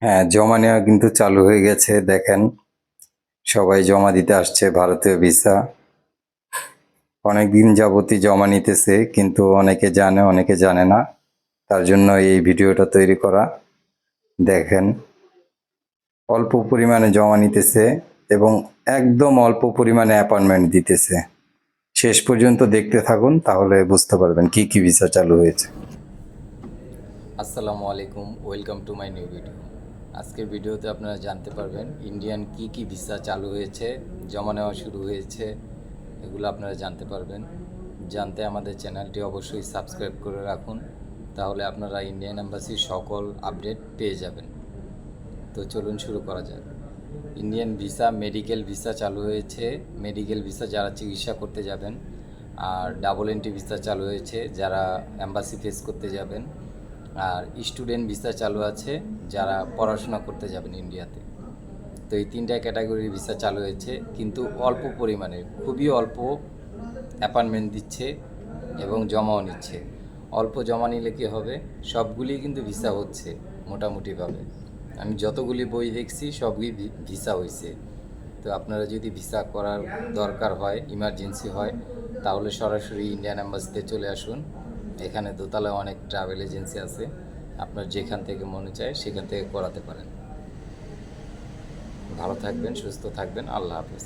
হ্যাঁ, জমা নেওয়া কিন্তু চালু হয়ে গেছে। দেখেন, সবাই জমা দিতে আসছে ভারতীয় ভিসা। অনেকদিন যাবতই জমা নিতেছে, কিন্তু অনেকে জানে অনেকে জানে না। তার জন্য এই ভিডিওটা তৈরি করা। দেখেন, অল্প পরিমাণে জমা নিতেছে এবং একদম অল্প পরিমাণে অ্যাপয়েন্টমেন্ট দিতেছে। শেষ পর্যন্ত দেখতে থাকুন, তাহলে বুঝতে পারবেন কি কি ভিসা চালু হয়েছে। আসসালামু আলাইকুম, welcome to my new video. আজকের ভিডিওতে আপনারা জানতে পারবেন ইন্ডিয়ান কি কি ভিসা চালু হয়েছে, জমা নেওয়া শুরু হয়েছে, এগুলো আপনারা জানতে পারবেন। জানতে আমাদের চ্যানেলটি অবশ্যই সাবস্ক্রাইব করে রাখুন, তাহলে আপনারা ইন্ডিয়ান এম্বাসির সকল আপডেট পেয়ে যাবেন। তো চলুন শুরু করা যাক। ইন্ডিয়ান ভিসা, মেডিকেল ভিসা চালু হয়েছে। মেডিকেল ভিসা যারা চিকিৎসা করতে যাবেন, আর ডাবল এন্ট্রি ভিসা চালু হয়েছে যারা এম্বাসি ফেস করতে যাবেন, আর স্টুডেন্ট ভিসা চালু আছে যারা পড়াশোনা করতে যাবেন ইন্ডিয়াতে। তো এই তিনটা ক্যাটাগরির ভিসা চালু হয়েছে, কিন্তু অল্প পরিমাণে, খুবই অল্প অ্যাপয়েন্টমেন্ট দিচ্ছে এবং জমাও নিচ্ছে। অল্প জমা নিলে কী হবে, সবগুলি কিন্তু ভিসা হচ্ছে মোটামুটিভাবে। আমি যতগুলি বই দেখছি সবই ভিসা হয়েছে। তো আপনারা যদি ভিসা করার দরকার হয়, ইমার্জেন্সি হয়, তাহলে সরাসরি ইন্ডিয়ান অ্যাম্বাসিতে চলে আসুন। এখানে দোতলায় অনেক ট্রাভেল এজেন্সি আছে, আপনার যেখান থেকে মনে চায় সেখান থেকে করাতে পারেন। ভালো থাকবেন, সুস্থ থাকবেন, আল্লাহ হাফেজ।